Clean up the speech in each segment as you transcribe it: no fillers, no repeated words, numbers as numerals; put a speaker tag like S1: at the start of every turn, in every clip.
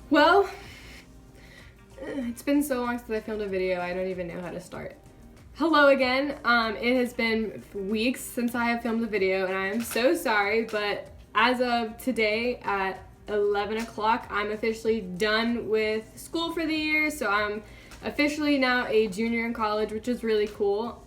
S1: Well, it's been so long since I filmed a video, I don't even know how to start. Hello again. It has been weeks since I have filmed a video, and I am so sorry, but as of today at 11 o'clock, I'm officially done with school for the year, so I'm officially now a junior in college, which is really cool.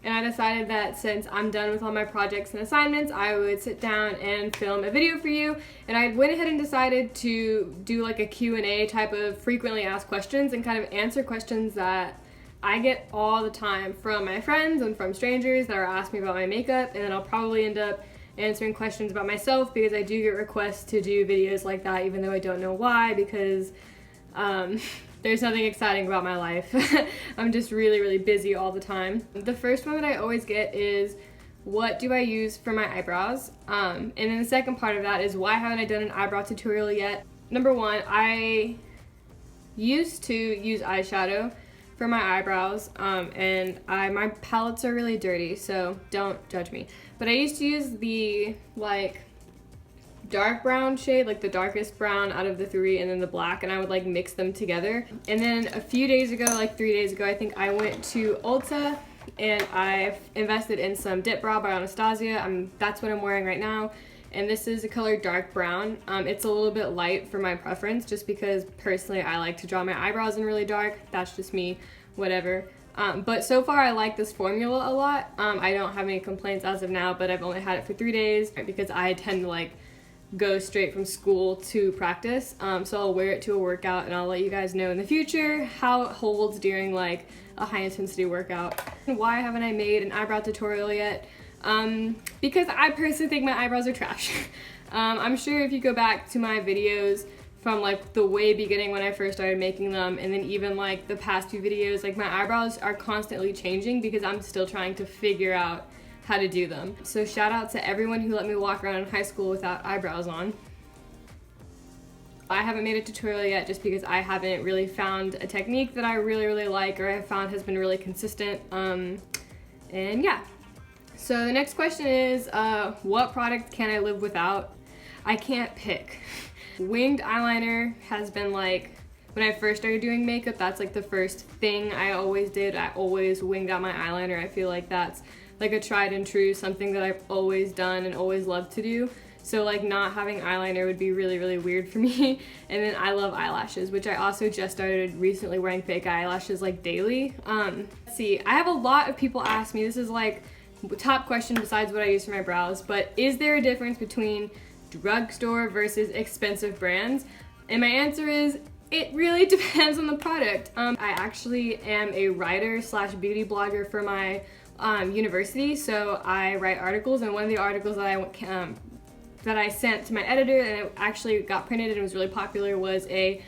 S1: And I decided that since I'm done with all my projects and assignments, I would sit down and film a video for you. And I went ahead and decided to do like a Q&A type of frequently asked questions and kind of answer questions that I get all the time from my friends and from strangers that are asking me about my makeup. And then I'll probably end up answering questions about myself because I do get requests to do videos like that, even though I don't know why, because there's nothing exciting about my life. I'm just really, really busy all the time. The first one that I always get is, what do I use for my eyebrows? And then the second part of that is, why haven't I done an eyebrow tutorial yet? Number one, I used to use eyeshadow for my eyebrows, and my palettes are really dirty, so don't judge me. But I used to use the dark brown shade, like the darkest brown out of the three, and then the black, and I would like mix them together. And then a few days ago, like 3 days ago, I think I went to Ulta and I invested in some Dip Brow by Anastasia. That's what I'm wearing right now. And this is the color dark brown. It's a little bit light for my preference, just because personally I like to draw my eyebrows in really dark. That's just me, whatever. But so far I like this formula a lot. I don't have any complaints as of now, but I've only had it for 3 days because I tend to go straight from school to practice. So I'll wear it to a workout, and I'll let you guys know in the future how it holds during a high intensity workout. Why haven't I made an eyebrow tutorial yet? Because I personally think my eyebrows are trash. I'm sure if you go back to my videos from the way beginning when I first started making them, and then even the past few videos, my eyebrows are constantly changing because I'm still trying to figure out how to do them. So shout out to everyone who let me walk around in high school without eyebrows on. I haven't made a tutorial yet just because I haven't really found a technique that I really, really like, or I have found has been really consistent. And yeah. So the next question is, what product can I live without? I can't pick. Winged eyeliner has been when I first started doing makeup, that's the first thing I always did. I always winged out my eyeliner. I feel like that's a tried and true, something that I've always done and always loved to do. So not having eyeliner would be really, really weird for me. And then I love eyelashes, which I also just started recently wearing fake eyelashes daily. Let's see, I have a lot of people ask me, this is top question besides what I use for my brows, but is there a difference between drugstore versus expensive brands? And my answer is, it really depends on the product. I actually am a writer / beauty blogger for my university, so I write articles, and one of the articles that I sent to my editor and it actually got printed and was really popular was a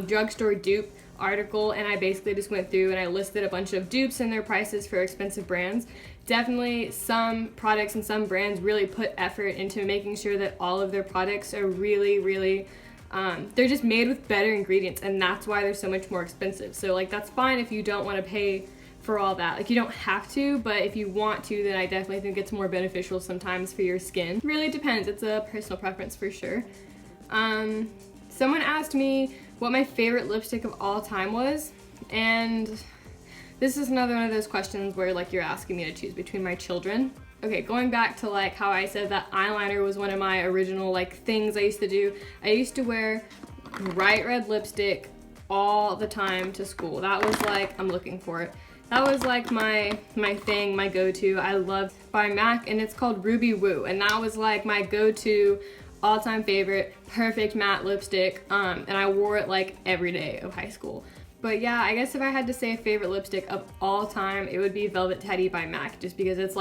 S1: drugstore dupe article, and I basically just went through and I listed a bunch of dupes and their prices for expensive brands. Definitely some products and some brands really put effort into making sure that all of their products are really, really they're just made with better ingredients, and that's why they're so much more expensive. So that's fine if you don't want to pay for all that. You don't have to, but if you want to, then I definitely think it's more beneficial sometimes for your skin. Really depends. It's a personal preference for sure. Someone asked me what my favorite lipstick of all time was, and this is another one of those questions where you're asking me to choose between my children. Okay, going back to how I said that eyeliner was one of my original things I used to do. I used to wear bright red lipstick all the time to school. That was I'm looking for it. That was my thing, my go-to. I loved by MAC, and it's called Ruby Woo, and that was my go-to all-time favorite perfect matte lipstick, and I wore it every day of high school. But yeah, I guess if I had to say a favorite lipstick of all time, it would be Velvet Teddy by MAC, just because it's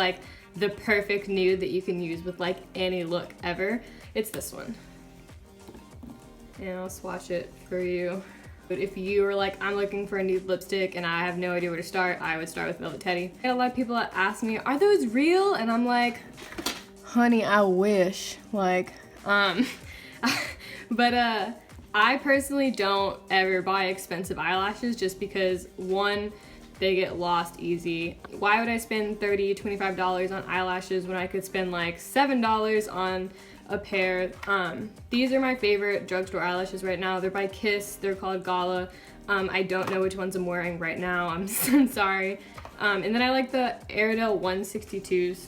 S1: the perfect nude that you can use with any look ever. It's this one. And I'll swatch it for you. But if you were I'm looking for a nude lipstick and I have no idea where to start, I would start with Velvet Teddy. I get a lot of people that ask me, are those real? And I'm honey, I wish. But I personally don't ever buy expensive eyelashes just because, one, they get lost easy. Why would I spend $30, $25 on eyelashes when I could spend $7 on a pair. These are my favorite drugstore eyelashes right now. They're by Kiss. They're called Gala. I don't know which ones I'm wearing right now. I'm sorry. And then I like the Airedale 162s.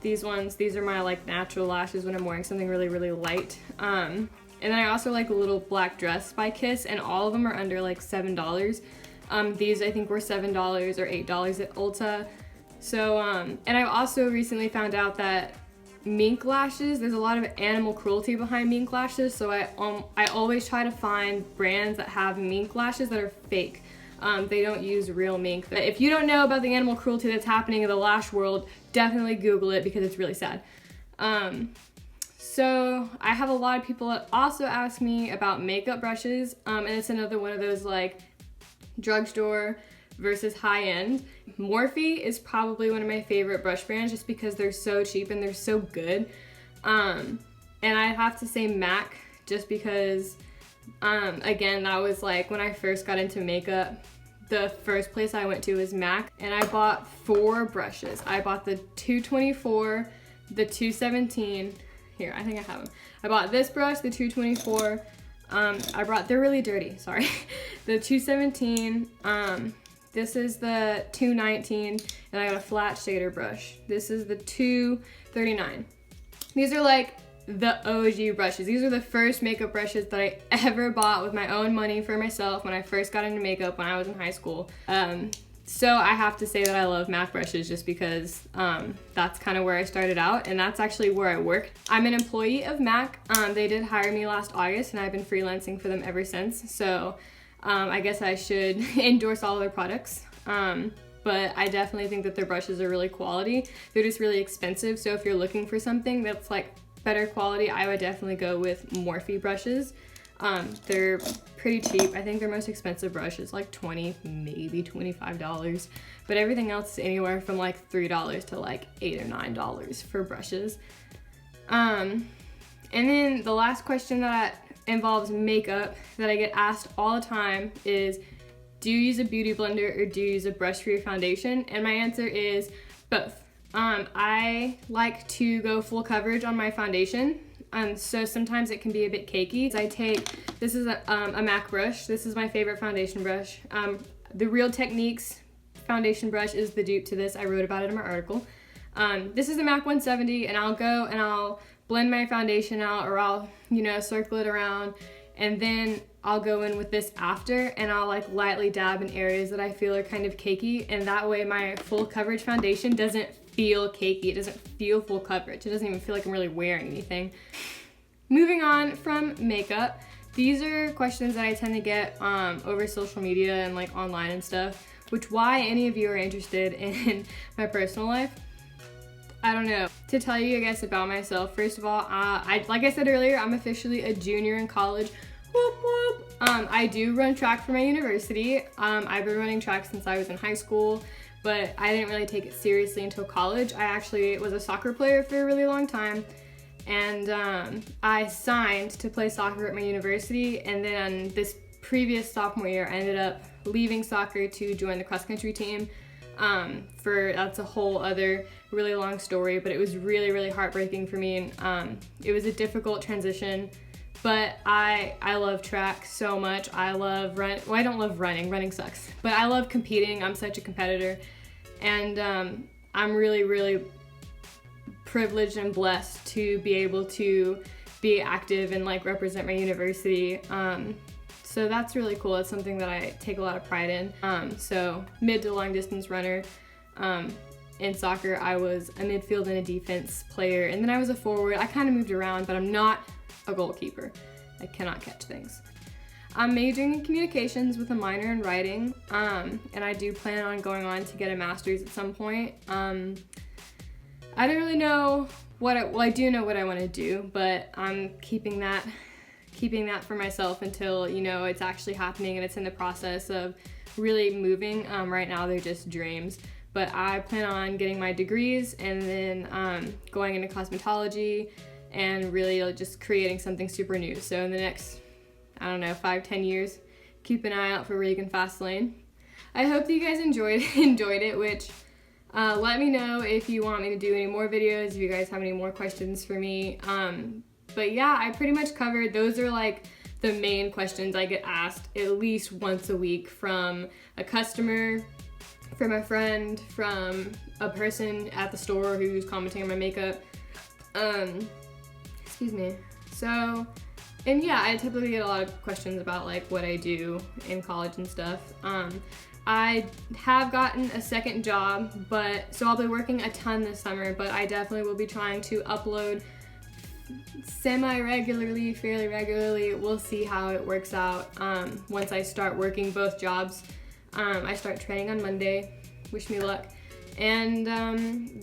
S1: These are my like natural lashes when I'm wearing something really, really light. And then I also like a little black dress by Kiss, and all of them are under like $7. These I think were $7 or $8 at Ulta. So, and I've also recently found out that mink lashes, there's a lot of animal cruelty behind mink lashes, so I always try to find brands that have mink lashes that are fake. They don't use real mink. But if you don't know about the animal cruelty that's happening in the lash world, definitely Google it because it's really sad. So I have a lot of people that also ask me about makeup brushes, and it's another one of those like drugstore versus high-end. Morphe is probably one of my favorite brush brands just because they're so cheap and they're so good. And I have to say MAC just because, again, that was like when I first got into makeup, the first place I went to was MAC, and I bought 4 brushes. I bought the 224, the 217, here, I think I have them. I bought this brush, the 224, they're really dirty, sorry. The 217, this is the 219, and I got a flat shader brush. This is the 239. These are like the OG brushes. These are the first makeup brushes that I ever bought with my own money for myself when I first got into makeup when I was in high school. So I have to say that I love MAC brushes just because that's kind of where I started out, and that's actually where I work. I'm an employee of MAC. They did hire me last August, and I've been freelancing for them ever since. So I guess I should endorse all their products. But I definitely think that their brushes are really quality. They're just really expensive. So if you're looking for something that's like better quality, I would definitely go with Morphe brushes. They're pretty cheap. I think their most expensive brush is like $20, maybe $25, but everything else is anywhere from like $3 to like $8 or $9 for brushes. And then the last question that involves makeup that I get asked all the time is, do you use a beauty blender or do you use a brush for your foundation? And my answer is both. I like to go full coverage on my foundation. So sometimes it can be a bit cakey. This is a MAC brush. This is my favorite foundation brush. The Real Techniques foundation brush is the dupe to this. I wrote about it in my article. This is the MAC 170, and I'll go and I'll blend my foundation out, or I'll, circle it around, and then I'll go in with this after, and I'll like lightly dab in areas that I feel are kind of cakey, and that way my full coverage foundation doesn't feel cakey. It doesn't feel full coverage. It doesn't even feel like I'm really wearing anything. Moving on from makeup, these are questions that I tend to get over social media and like online and stuff, which why any of you are interested in my personal life, I don't know. To tell you, I guess, about myself, first of all, like I said earlier, I'm officially a junior in college. Whoop, whoop. I do run track for my university. I've been running track since I was in high school, but I didn't really take it seriously until college. I actually was a soccer player for a really long time, and I signed to play soccer at my university, and then this previous sophomore year, I ended up leaving soccer to join the cross-country team. That's a whole other really long story, but it was really, really heartbreaking for me, and it was a difficult transition. But I love track so much. I love run. Well, I don't love running. Running sucks. But I love competing. I'm such a competitor. And I'm really, really privileged and blessed to be able to be active and like represent my university. So that's really cool. It's something that I take a lot of pride in. So mid to long distance runner. In soccer, I was a midfield and a defense player. And then I was a forward. I kind of moved around, but I'm not a goalkeeper. I cannot catch things. I'm majoring in communications with a minor in writing, and I do plan on going on to get a master's at some point. I don't really know I do know what I want to do, but I'm keeping that for myself until, it's actually happening and it's in the process of really moving. Right now they're just dreams, but I plan on getting my degrees and then going into cosmetology and really just creating something super new. So in the next, 5-10 years, keep an eye out for Regan.fastlain. I hope that you guys enjoyed it, which Let me know if you want me to do any more videos, if you guys have any more questions for me. But yeah, I pretty much covered, those are like the main questions I get asked at least once a week from a customer, from a friend, from a person at the store who's commenting on my makeup. Excuse me. So, and yeah, I typically get a lot of questions about like what I do in college and stuff. I have gotten a second job, so I'll be working a ton this summer, but I definitely will be trying to upload semi-regularly, fairly regularly. We'll see how it works out once I start working both jobs. I start training on Monday. Wish me luck. And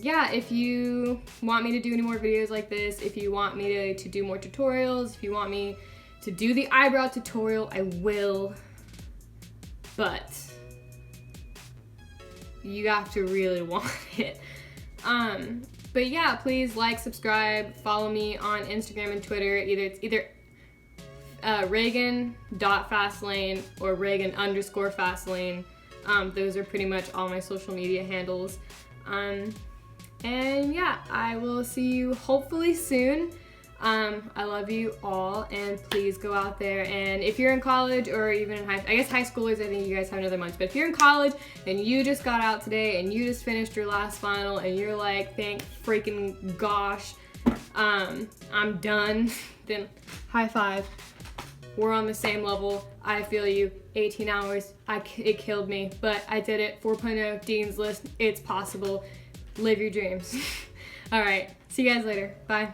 S1: yeah, if you want me to do any more videos like this, if you want me to do more tutorials, if you want me to do the eyebrow tutorial, I will. But you have to really want it. But yeah, please like, subscribe, follow me on Instagram and Twitter. It's either regan.fastlain or regan_fastlain. Those are pretty much all my social media handles. And yeah, I will see you hopefully soon. I love you all, and please go out there, and if you're in college or even in I guess high schoolers, I think you guys have another month, but if you're in college and you just got out today and you just finished your last final and you're like, thank freaking gosh, I'm done, then high five. We're on the same level. I feel you. 18 hours, it killed me, but I did it. 4.0 Dean's List, it's possible. Live your dreams. All right, see you guys later. Bye.